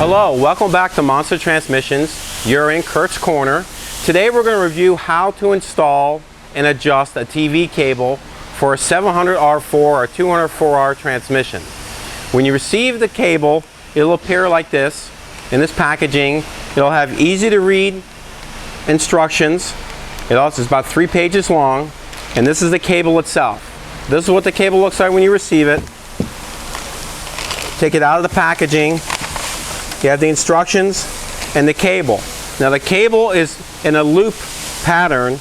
Hello, welcome back to Monster Transmissions. You're in Curt's Corner. Today we're going to review how to install and adjust a TV cable for a 700R4 or 204R transmission. When you receive the cable, it'll appear like this in this packaging. It'll have easy to read instructions. It also is about 3 pages long, and this is the cable itself. This is what the cable looks like when you receive it. Take it out of the packaging. You have the instructions and the cable. Now the cable is in a loop pattern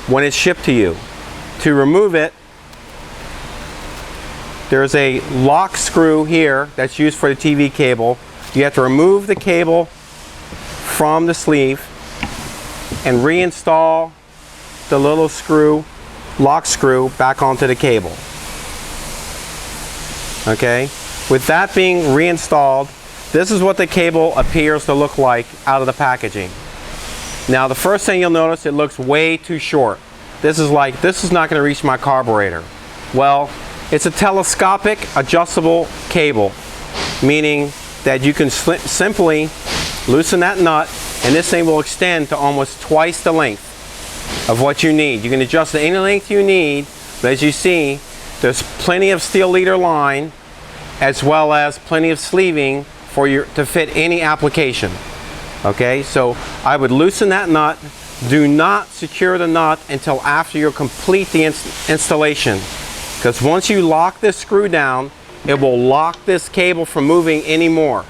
when it's shipped to you. To remove it, there's a lock screw here that's used for the TV cable. You have to remove the cable from the sleeve and reinstall the little screw, lock screw, back onto the cable. Okay? With that being reinstalled, this is what the cable appears to look like out of the packaging. Now the first thing you'll notice, it looks way too short. This is not going to reach my carburetor. Well, it's a telescopic adjustable cable, meaning that you can simply loosen that nut and this thing will extend to almost twice the length of what you need. You can adjust it any length you need, but as you see, there's plenty of steel leader line as well as plenty of sleeving to fit any application. Okay, so I would loosen that nut. Do not secure the nut until after you complete the installation, because once you lock this screw down, it will lock this cable from moving anymore.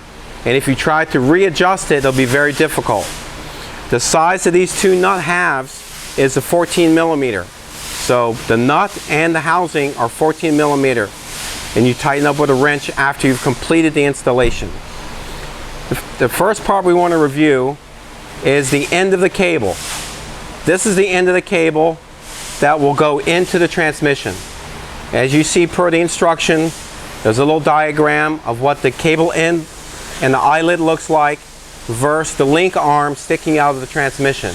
And if you try to readjust it, it'll be very difficult. The size of these two nut halves is a 14 millimeter. So the nut and the housing are 14 millimeter. And you tighten up with a wrench after you've completed the installation. The first part we want to review is the end of the cable. This is the end of the cable that will go into the transmission. As you see per the instruction, there's a little diagram of what the cable end and the eyelid looks like versus the link arm sticking out of the transmission.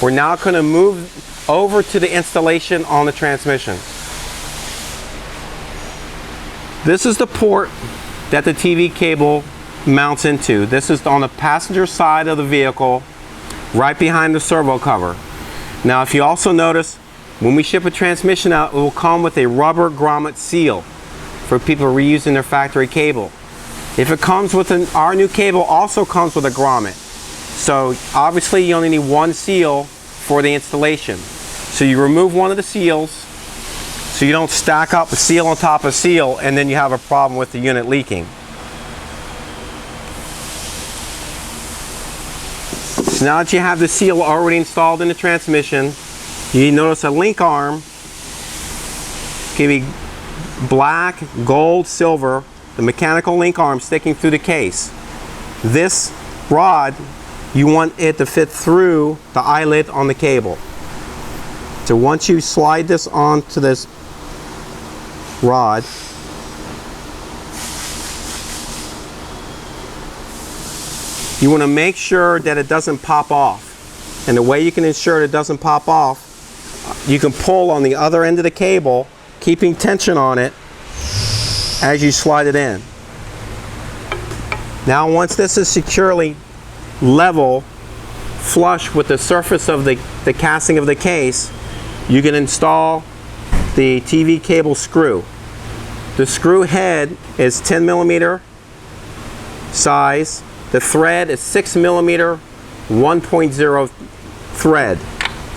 We're now going to move over to the installation on the transmission. This is the port that the TV cable mounts into. This is on the passenger side of the vehicle, right behind the servo cover. Now if you also notice, when we ship a transmission out, it will come with a rubber grommet seal for people reusing their factory cable. If it comes with our new cable also comes with a grommet. So obviously you only need one seal for the installation. So you remove one of the seals so you don't stack up a seal on top of seal and then you have a problem with the unit leaking. So now that you have the seal already installed in the transmission, you notice a link arm can be black, gold, silver, the mechanical link arm sticking through the case. This rod, you want it to fit through the eyelid on the cable. So once you slide this onto this rod, you want to make sure that it doesn't pop off. And the way you can ensure it doesn't pop off, you can pull on the other end of the cable, keeping tension on it as you slide it in. Now once this is securely level, flush with the surface of the casting of the case, you can install the TV cable screw. The screw head is 10 millimeter size. The thread is 6 millimeter 1.0 thread.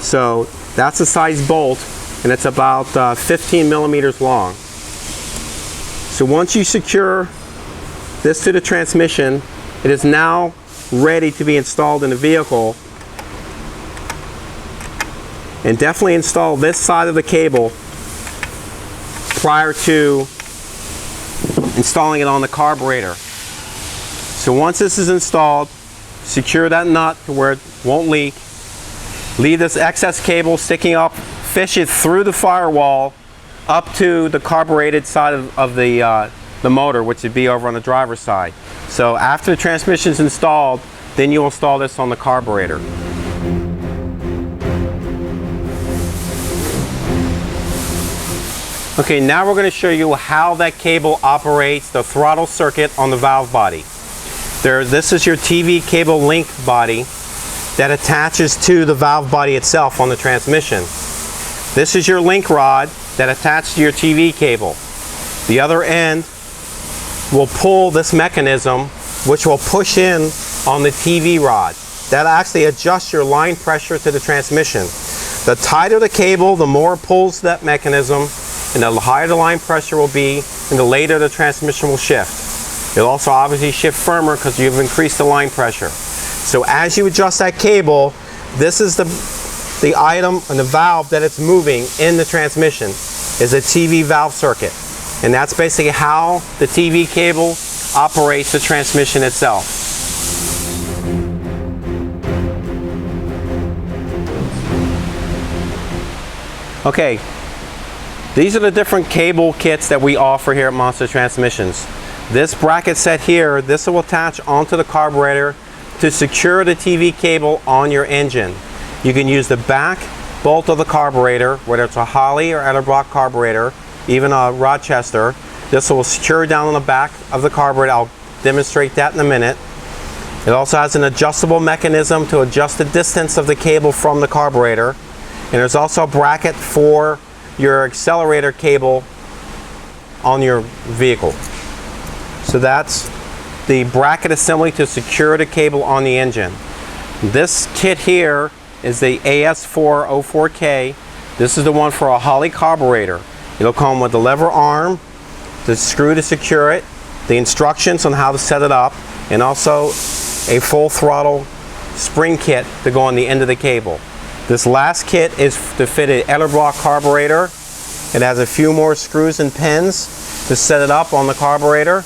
So that's the size bolt, and it's about 15 millimeters long. So once you secure this to the transmission, it is now ready to be installed in the vehicle. And definitely install this side of the cable prior to installing it on the carburetor. So once this is installed, secure that nut to where it won't leak. Leave this excess cable sticking up, fish it through the firewall up to the carbureted side of the motor, which would be over on the driver's side. So after the transmission is installed, then you will install this on the carburetor. Okay, now we're going to show you how that cable operates the throttle circuit on the valve body. This is your TV cable link body that attaches to the valve body itself on the transmission. This is your link rod that attaches to your TV cable. The other end will pull this mechanism, which will push in on the TV rod. That actually adjusts your line pressure to the transmission. The tighter the cable, the more it pulls that mechanism, and the higher the line pressure will be, and the later the transmission will shift. It'll also obviously shift firmer because you've increased the line pressure. So as you adjust that cable, this is the item and the valve that it's moving in the transmission is a TV valve circuit. And that's basically how the TV cable operates the transmission itself. Okay, these are the different cable kits that we offer here at Monster Transmissions. This bracket set here, this will attach onto the carburetor to secure the TV cable on your engine. You can use the back bolt of the carburetor, whether it's a Holley or Edelbrock carburetor, even a Rochester. This will secure down on the back of the carburetor. I'll demonstrate that in a minute. It also has an adjustable mechanism to adjust the distance of the cable from the carburetor. And there's also a bracket for your accelerator cable on your vehicle. So that's the bracket assembly to secure the cable on the engine. This kit here is the AS404K. This is the one for a Holley carburetor. It'll come with the lever arm, the screw to secure it, the instructions on how to set it up, and also a full throttle spring kit to go on the end of the cable. This last kit is to fit an Edelbrock carburetor. It has a few more screws and pins to set it up on the carburetor.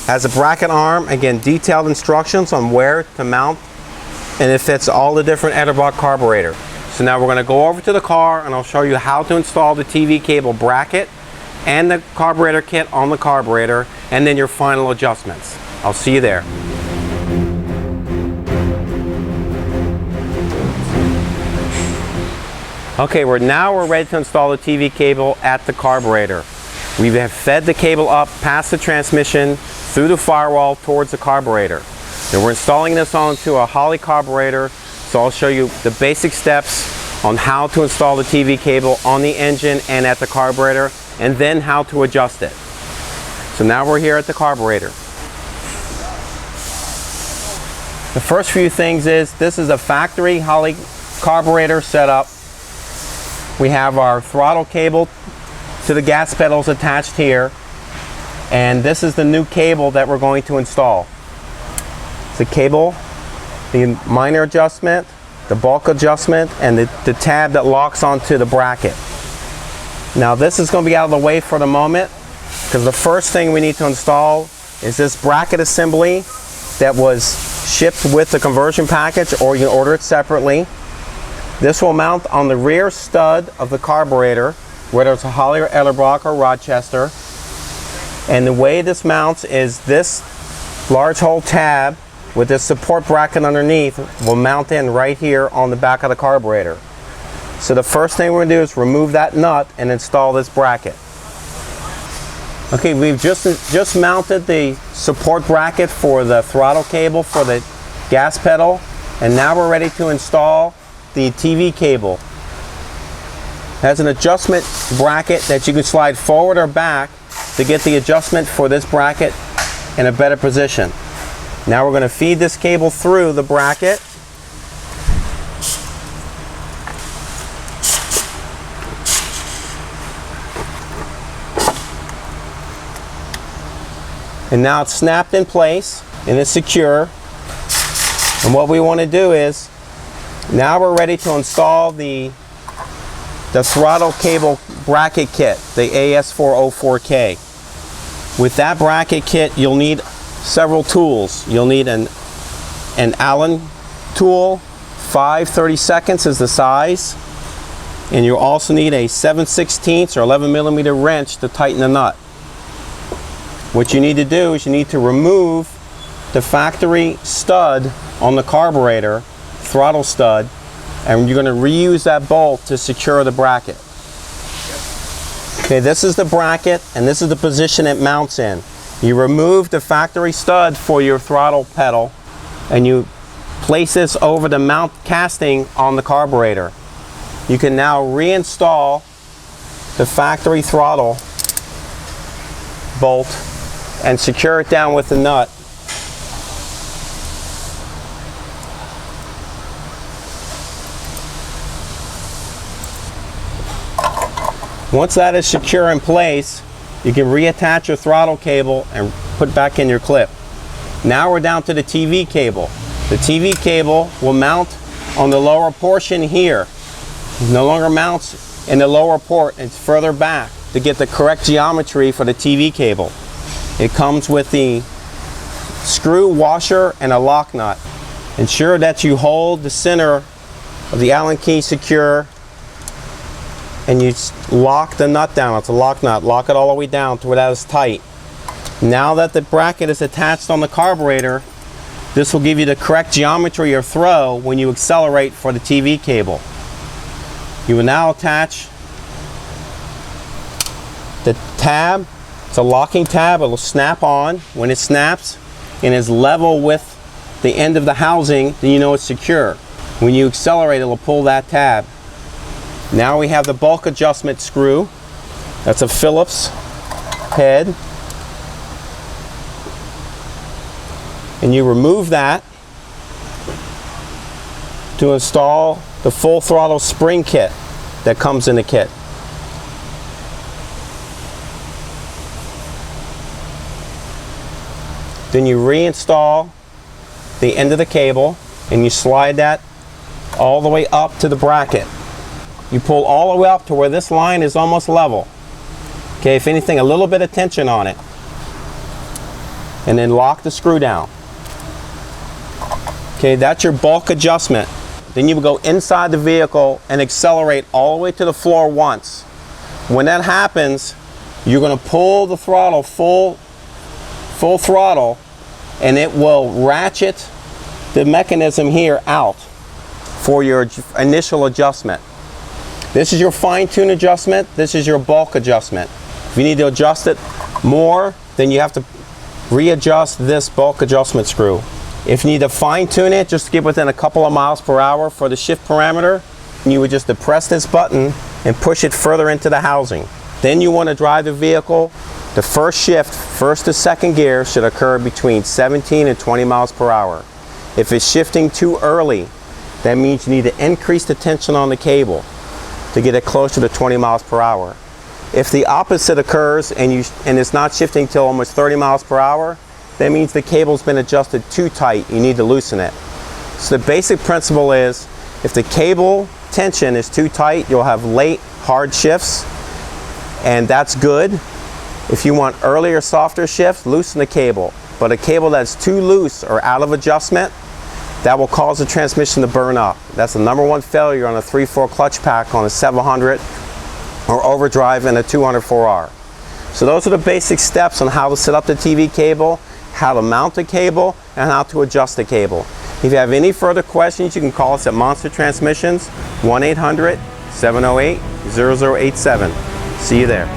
Has a bracket arm, again detailed instructions on where to mount, and it fits all the different Edelbrock carburetor. So now we're going to go over to the car and I'll show you how to install the TV cable bracket and the carburetor kit on the carburetor, and then your final adjustments. I'll see you there. Okay, we're ready to install the TV cable at the carburetor. We have fed the cable up past the transmission through the firewall towards the carburetor. And we're installing this onto a Holley carburetor, so I'll show you the basic steps on how to install the TV cable on the engine and at the carburetor, and then how to adjust it. So now we're here at the carburetor. The first few things is, this is a factory Holley carburetor setup. We have our throttle cable to the gas pedals attached here, and this is the new cable that we're going to install. The cable, the minor adjustment, the bulk adjustment, and the tab that locks onto the bracket. Now this is going to be out of the way for the moment, because the first thing we need to install is this bracket assembly that was shipped with the conversion package, or you can order it separately. This will mount on the rear stud of the carburetor, whether it's a Holley or Edelbrock or Rochester. And the way this mounts is this large hole tab with this support bracket underneath will mount in right here on the back of the carburetor. So the first thing we're going to do is remove that nut and install this bracket. Okay, we've just mounted the support bracket for the throttle cable for the gas pedal, and now we're ready to install the TV cable. It has an adjustment bracket that you can slide forward or back to get the adjustment for this bracket in a better position. Now we're going to feed this cable through the bracket. And now it's snapped in place and it's secure. And what we want to do is, now we're ready to install the throttle cable bracket kit, the AS404K. With that bracket kit, you'll need several tools. You'll need an Allen tool, 5/32 is the size, and you'll also need a 7/16 or 11mm wrench to tighten the nut. What you need to do is you need to remove the factory stud on the carburetor, throttle stud, and you're going to reuse that bolt to secure the bracket. Okay, this is the bracket and this is the position it mounts in. You remove the factory stud for your throttle pedal and you place this over the mount casting on the carburetor. You can now reinstall the factory throttle bolt and secure it down with the nut. Once that is secure in place, you can reattach your throttle cable and put back in your clip. Now we're down to the TV cable. The TV cable will mount on the lower portion here. It no longer mounts in the lower port, it's further back to get the correct geometry for the TV cable. It comes with the screw washer and a lock nut. Ensure that you hold the center of the Allen key secure and you lock the nut down. It's a lock nut. Lock it all the way down to where that is tight. Now that the bracket is attached on the carburetor, this will give you the correct geometry or throw when you accelerate for the TV cable. You will now attach the tab. It's a locking tab. It will snap on. When it snaps and is level with the end of the housing, then you know it's secure. When you accelerate, it will pull that tab. Now we have the bulk adjustment screw. That's a Phillips head. And you remove that to install the full throttle spring kit that comes in the kit. Then you reinstall the end of the cable and you slide that all the way up to the bracket. You pull all the way up to where this line is almost level. Okay, if anything, a little bit of tension on it. And then lock the screw down. Okay, that's your bulk adjustment. Then you will go inside the vehicle and accelerate all the way to the floor once. When that happens, you're going to pull the throttle full throttle, and it will ratchet the mechanism here out for your initial adjustment. This is your fine-tune adjustment. This is your bulk adjustment. If you need to adjust it more, then you have to readjust this bulk adjustment screw. If you need to fine-tune it, just to get within a couple of miles per hour for the shift parameter, you would just depress this button and push it further into the housing. Then you want to drive the vehicle. The first shift, first to second gear, should occur between 17 and 20 miles per hour. If it's shifting too early, that means you need to increase the tension on the cable to get it closer to 20 miles per hour. If the opposite occurs and it's not shifting till almost 30 miles per hour, that means the cable's been adjusted too tight. You need to loosen it. So the basic principle is, if the cable tension is too tight, you'll have late, hard shifts, and that's good. If you want earlier, softer shifts, loosen the cable. But a cable that's too loose or out of adjustment, that will cause the transmission to burn up. That's the #1 failure on a 3/4 clutch pack on a 700 or overdrive in a 204R. So those are the basic steps on how to set up the TV cable, how to mount the cable, and how to adjust the cable. If you have any further questions, you can call us at Monster Transmissions, 1-800-708-0087. See you there.